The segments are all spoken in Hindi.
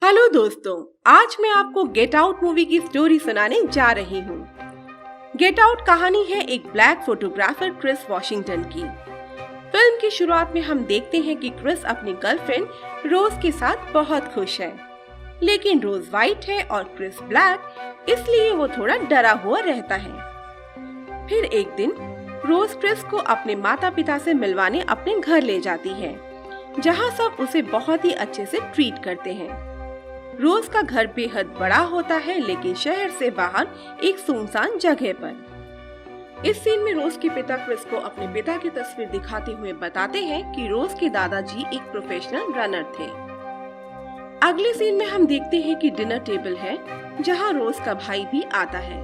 हेलो दोस्तों, आज मैं आपको गेट आउट मूवी की स्टोरी सुनाने जा रही हूँ। गेट आउट कहानी है एक ब्लैक फोटोग्राफर क्रिस वॉशिंगटन की। फिल्म की शुरुआत में हम देखते हैं कि क्रिस अपनी गर्लफ्रेंड रोज के साथ बहुत खुश है, लेकिन रोज वाइट है और क्रिस ब्लैक, इसलिए वो थोड़ा डरा हुआ रहता है। फिर एक दिन रोज क्रिस को अपने माता पिता से मिलवाने अपने घर ले जाती है, जहाँ सब उसे बहुत ही अच्छे से ट्रीट करते हैं। रोज का घर बेहद बड़ा होता है, लेकिन शहर से बाहर एक सुनसान जगह पर। इस सीन में रोज के पिता क्रिस को अपने पिता की तस्वीर दिखाते हुए बताते हैं कि रोज के दादाजी एक प्रोफेशनल रनर थे। अगले सीन में हम देखते हैं कि डिनर टेबल है, जहां रोज का भाई भी आता है,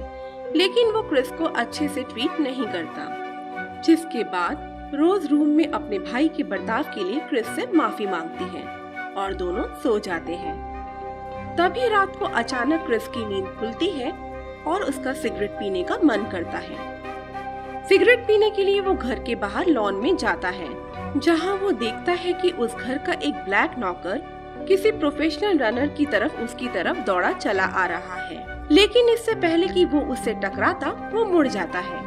लेकिन वो क्रिस को अच्छे से ट्रीट नहीं करता। जिसके बाद रोज रूम में अपने भाई के बर्ताव के लिए क्रिस से माफी मांगती है और दोनों सो जाते हैं। तभी रात को अचानक क्रिस की नींद खुलती है और उसका सिगरेट पीने का मन करता है। सिगरेट पीने के लिए वो घर के बाहर लॉन में जाता है, जहां वो देखता है कि उस घर का एक ब्लैक नॉकर किसी प्रोफेशनल रनर की तरफ उसकी तरफ दौड़ा चला आ रहा है, लेकिन इससे पहले कि वो उससे टकराता वो मुड़ जाता है।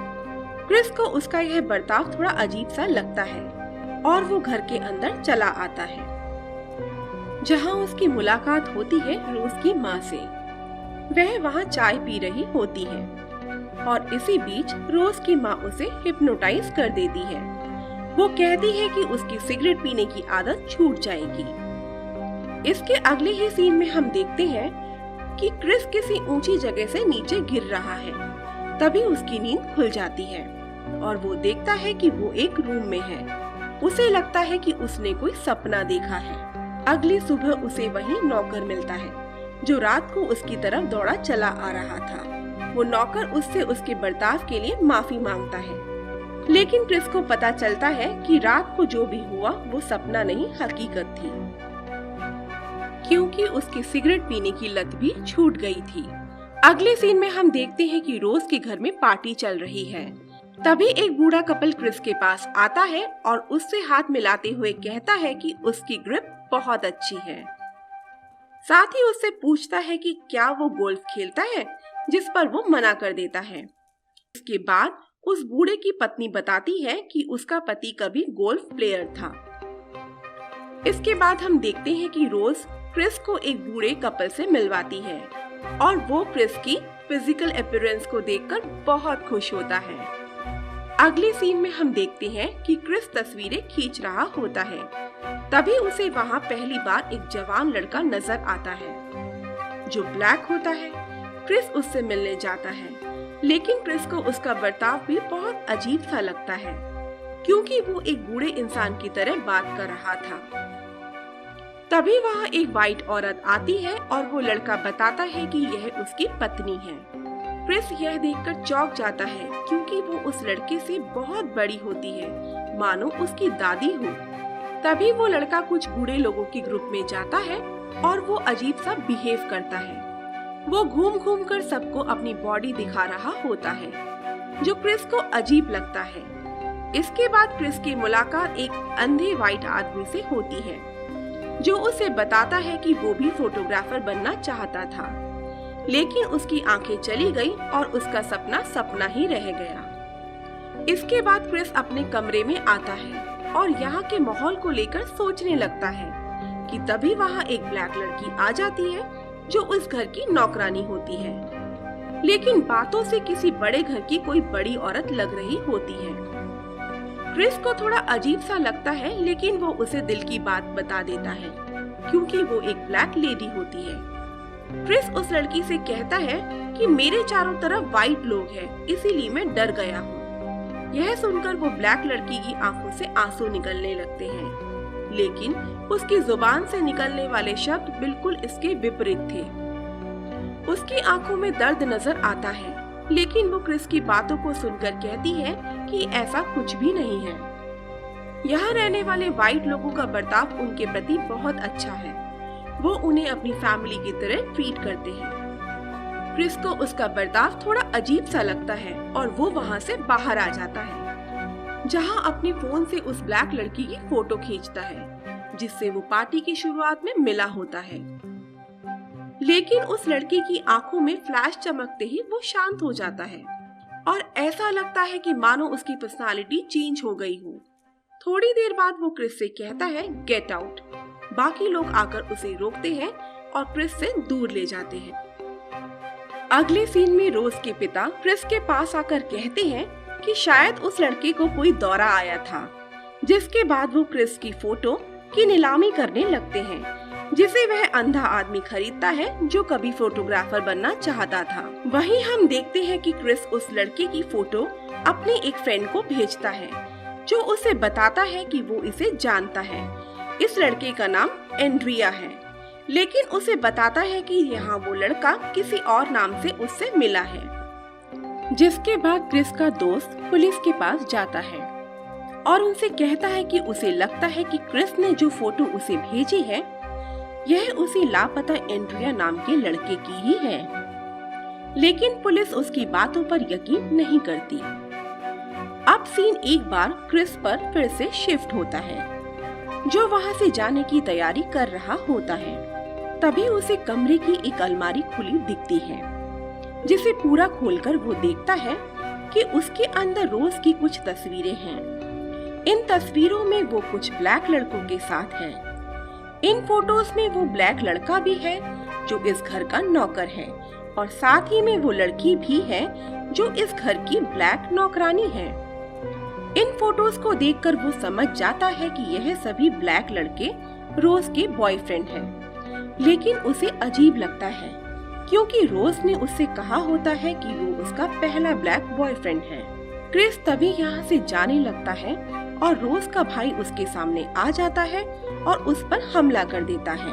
क्रिस को उसका यह बर्ताव थोड़ा अजीब सा लगता है और वो घर के अंदर चला आता है, जहां उसकी मुलाकात होती है रोज की माँ से। वह वहां चाय पी रही होती है और इसी बीच रोज की माँ उसे हिप्नोटाइज कर देती है। वो कहती है कि उसकी सिगरेट पीने की आदत छूट जाएगी। इसके अगले ही सीन में हम देखते हैं कि क्रिस किसी ऊंची जगह से नीचे गिर रहा है। तभी उसकी नींद खुल जाती है और वो देखता है कि वो एक रूम में है। उसे लगता है कि उसने कोई सपना देखा है। अगली सुबह उसे वहीं नौकर मिलता है, जो रात को उसकी तरफ दौड़ा चला आ रहा था। वो नौकर उससे उसके बर्ताव के लिए माफी मांगता है, लेकिन क्रिस को पता चलता है कि रात को जो भी हुआ वो सपना नहीं, हकीकत थी, क्योंकि उसकी सिगरेट पीने की लत भी छूट गई थी। अगले सीन में हम देखते हैं कि रोज के घर में पार्टी चल रही है। तभी एक बूढ़ा कपल क्रिस के पास आता है और उससे हाथ मिलाते हुए कहता है कि उसकी ग्रिप बहुत अच्छी है। साथ ही उससे पूछता है कि क्या वो गोल्फ खेलता है, जिस पर वो मना कर देता है। इसके बाद उस बूढ़े की पत्नी बताती है कि उसका पति कभी गोल्फ प्लेयर था। इसके बाद हम देखते हैं कि रोज क्रिस को एक बूढ़े कपल से मिलवाती है और वो क्रिस की फिजिकल अपीयरेंस को देखकर बहुत खुश होता है। अगले सीन में हम देखते हैं कि क्रिस तस्वीरें खींच रहा होता है। तभी उसे वहां पहली बार एक जवान लड़का नजर आता है, जो ब्लैक होता है। क्रिस उससे मिलने जाता है, लेकिन क्रिस को उसका बर्ताव भी बहुत अजीब सा लगता है, क्योंकि वो एक बूढ़े इंसान की तरह बात कर रहा था। तभी वहां एक वाइट औरत आती है और वो लड़का बताता है कि यह उसकी पत्नी है। क्रिस यह देखकर चौंक जाता है, क्योंकि वो उस लड़के से बहुत बड़ी होती है, मानो उसकी दादी हो। तभी वो लड़का कुछ बूढ़े लोगों के ग्रुप में जाता है और वो अजीब सा बिहेव करता है। वो घूम घूम कर सबको अपनी बॉडी दिखा रहा होता है, जो क्रिस को अजीब लगता है। इसके बाद क्रिस की मुलाकात एक अंधे वाइट आदमी से होती है, जो उसे बताता है कि वो भी फोटोग्राफर बनना चाहता था, लेकिन उसकी आंखें चली गई और उसका सपना सपना ही रह गया। इसके बाद क्रिस अपने कमरे में आता है और यहाँ के माहौल को लेकर सोचने लगता है कि तभी वहाँ एक ब्लैक लड़की आ जाती है, जो उस घर की नौकरानी होती है, लेकिन बातों से किसी बड़े घर की कोई बड़ी औरत लग रही होती है। क्रिस को थोड़ा अजीब सा लगता है, लेकिन वो उसे दिल की बात बता देता है, क्योंकि वो एक ब्लैक लेडी होती है। क्रिस उस लड़की से कहता है कि मेरे चारों तरफ वाइट लोग हैं, इसीलिए मैं डर गया हूँ। यह सुनकर वो ब्लैक लड़की की आंखों से आंसू निकलने लगते हैं, लेकिन उसकी जुबान से निकलने वाले शब्द बिल्कुल इसके विपरीत थे। उसकी आंखों में दर्द नजर आता है, लेकिन वो क्रिस की बातों को सुनकर कहती है कि ऐसा कुछ भी नहीं है। यहाँ रहने वाले वाइट लोगों का बर्ताव उनके प्रति बहुत अच्छा है। वो उन्हें अपनी फैमिली की तरह ट्रीट करते हैं। क्रिस को उसका बर्ताव थोड़ा अजीब सा लगता है और वो वहाँ से बाहर आ जाता है, जहाँ अपने फोन से उस ब्लैक लड़की की फोटो खींचता है, जिससे वो पार्टी की शुरुआत में मिला होता है। लेकिन उस लड़के की आंखों में फ्लैश चमकते ही वो शांत हो जाता है और ऐसा लगता है कि मानो उसकी पर्सनालिटी चेंज हो गई हो। थोड़ी देर बाद वो क्रिस से कहता है गेट आउट। बाकी लोग आकर उसे रोकते हैं और क्रिस से दूर ले जाते हैं। अगले सीन में रोज के पिता क्रिस के पास आकर कहते हैं कि शायद उस लड़के को कोई दौरा आया था, जिसके बाद वो क्रिस की फोटो की नीलामी करने लगते हैं, जिसे वह अंधा आदमी खरीदता है जो कभी फोटोग्राफर बनना चाहता था। वहीं हम देखते हैं कि क्रिस उस लड़के की फोटो अपने एक फ्रेंड को भेजता है, जो उसे बताता है कि वो इसे जानता है। इस लड़के का नाम एंड्रिया है, लेकिन उसे बताता है कि यहाँ वो लड़का किसी और नाम से उससे मिला है। जिसके बाद क्रिस का दोस्त पुलिस के पास जाता है और उनसे कहता है कि उसे लगता है कि क्रिस ने जो फोटो उसे भेजी है यह उसी लापता एंड्रिया नाम के लड़के की ही है, लेकिन पुलिस उसकी बातों पर यकीन नहीं करती। अब सीन एक बार क्रिस पर फिर से शिफ्ट होता है, जो वहाँ से जाने की तैयारी कर रहा होता है। तभी उसे कमरे की एक अलमारी खुली दिखती है, जिसे पूरा खोलकर वो देखता है कि उसके अंदर रोज की कुछ तस्वीरें हैं। इन तस्वीरों में वो कुछ ब्लैक लड़कों के साथ है। इन फोटोज में वो ब्लैक लड़का भी है जो इस घर का नौकर है, और साथ ही में वो लड़की भी है जो इस घर की ब्लैक नौकरानी है। इन फोटोज को देखकर वो समझ जाता है कि यह सभी ब्लैक लड़के रोज के बॉयफ्रेंड हैं। लेकिन उसे अजीब लगता है, क्योंकि रोज ने उससे कहा होता है कि वो उसका पहला ब्लैक बॉयफ्रेंड है। क्रिस तभी यहाँ से जाने लगता है और रोज का भाई उसके सामने आ जाता है और उस पर हमला कर देता है।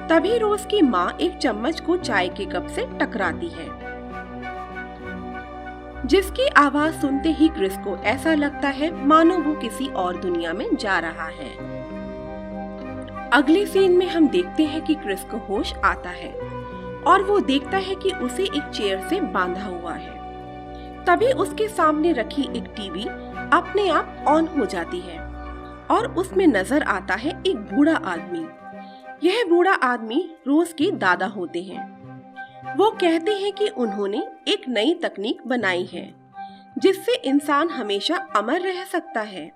तभी रोज की माँ एक चम्मच को चाय के कप से टकराती है, जिसकी आवाज सुनते ही क्रिस को ऐसा लगता है मानो वो किसी और दुनिया में जा रहा है। अगले सीन में हम देखते हैं कि क्रिस को होश आता है और वो देखता है कि उसे एक चेयर से बांधा हुआ है। तभी उसके सामने रखी एक टीवी अपने आप ऑन हो जाती है और उसमें नजर आता है एक बूढ़ा आदमी। यह बूढ़ा आदमी रोज के दादा होते हैं। वो कहते हैं कि उन्होंने एक नई तकनीक बनाई है जिससे इंसान हमेशा अमर रह सकता है।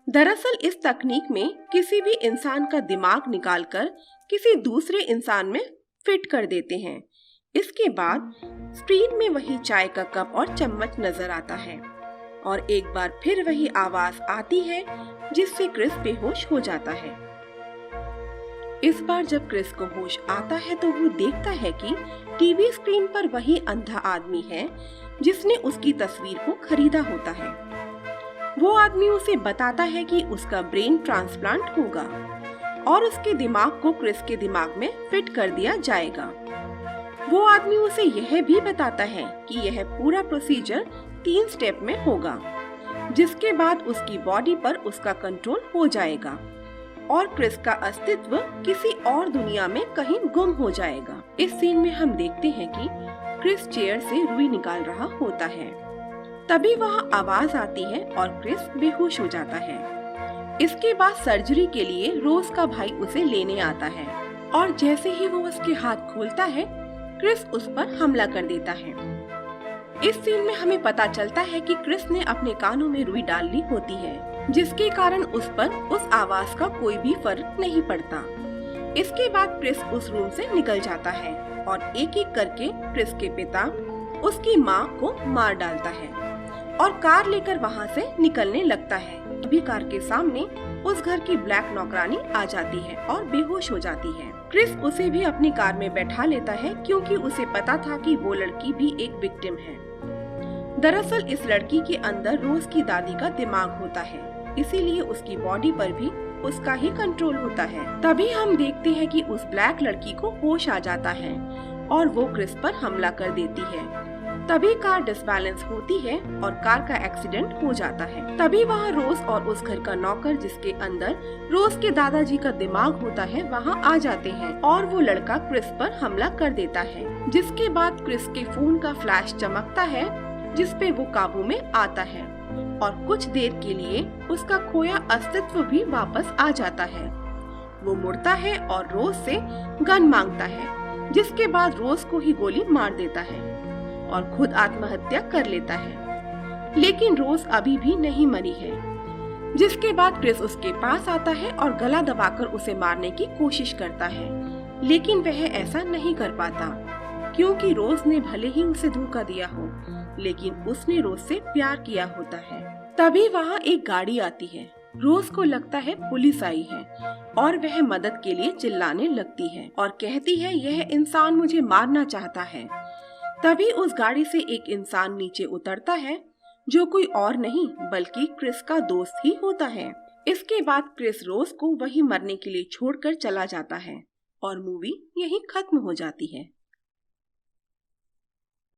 दरअसल इस तकनीक में किसी भी इंसान का दिमाग निकालकर किसी दूसरे इंसान में फिट कर देते हैं। इसके बाद स्क्रीन में वही चाय का कप और चम्मच नजर आता है और एक बार फिर वही आवाज आती है, जिससे क्रिस बेहोश हो जाता है। इस बार जब क्रिस को होश आता है तो वो देखता है कि टीवी स्क्रीन पर वही अंधा आदमी है जिसने उसकी तस्वीर को खरीदा होता है। वो आदमी उसे बताता है कि उसका ब्रेन ट्रांसप्लांट होगा और उसके दिमाग को क्रिस के दिमाग में फिट कर दिया जाएगा। वो आदमी उसे यह भी बताता है कि यह पूरा प्रोसीजर 3 स्टेप में होगा, जिसके बाद उसकी बॉडी पर उसका कंट्रोल हो जाएगा और क्रिस का अस्तित्व किसी और दुनिया में कहीं गुम हो जाएगा। इस सीन में हम देखते हैं कि क्रिस चेयर से रुई निकाल रहा होता है। तभी वहाँ आवाज आती है और क्रिस बेहोश हो जाता है। इसके बाद सर्जरी के लिए रोज का भाई उसे लेने आता है और जैसे ही वो उसके हाथ खोलता है, क्रिस उस पर हमला कर देता है। इस सीन में हमें पता चलता है कि क्रिस ने अपने कानों में रुई डाल ली होती है, जिसके कारण उस पर उस आवाज का कोई भी फर्क नहीं पड़ता। इसके बाद क्रिस उस रूम से निकल जाता है और एक एक करके क्रिस के पिता उसकी माँ को मार डालता है और कार लेकर वहाँ से निकलने लगता है। तभी कार के सामने उस घर की ब्लैक नौकरानी आ जाती है और बेहोश हो जाती है। क्रिस उसे भी अपनी कार में बैठा लेता है, क्योंकि उसे पता था कि वो लड़की भी एक विक्टिम है। दरअसल इस लड़की के अंदर रोज की दादी का दिमाग होता है, इसीलिए उसकी बॉडी पर भी उसका ही कंट्रोल होता है। तभी हम देखते हैं कि उस ब्लैक लड़की को होश आ जाता है और वो क्रिस पर हमला कर देती है। तभी कार डिसबैलेंस होती है और कार का एक्सीडेंट हो जाता है। तभी वहाँ रोज और उस घर का नौकर, जिसके अंदर रोज के दादाजी का दिमाग होता है, वहाँ आ जाते हैं और वो लड़का क्रिस पर हमला कर देता है। जिसके बाद क्रिस के फोन का फ्लैश चमकता है, जिसपे वो काबू में आता है और कुछ देर के लिए उसका खोया अस्तित्व भी वापस आ जाता है वो मुड़ता है और रोज से गन मांगता है, जिसके बाद रोज को ही गोली मार देता है और खुद आत्महत्या कर लेता है। लेकिन रोज अभी भी नहीं मरी है, जिसके बाद क्रिस उसके पास आता है और गला दबाकर उसे मारने की कोशिश करता है, लेकिन वह ऐसा नहीं कर पाता क्योंकि रोज ने भले ही उसे धोखा दिया हो, लेकिन उसने रोज से प्यार किया होता है। तभी वहाँ एक गाड़ी आती है। रोज को लगता है पुलिस आई है और वह मदद के लिए चिल्लाने लगती है और कहती है यह इंसान मुझे मारना चाहता है। तभी उस गाड़ी से एक इंसान नीचे उतरता है, जो कोई और नहीं बल्कि क्रिस का दोस्त ही होता है। इसके बाद क्रिस रोज को वहीं मरने के लिए छोड़कर चला जाता है और मूवी यहीं खत्म हो जाती है।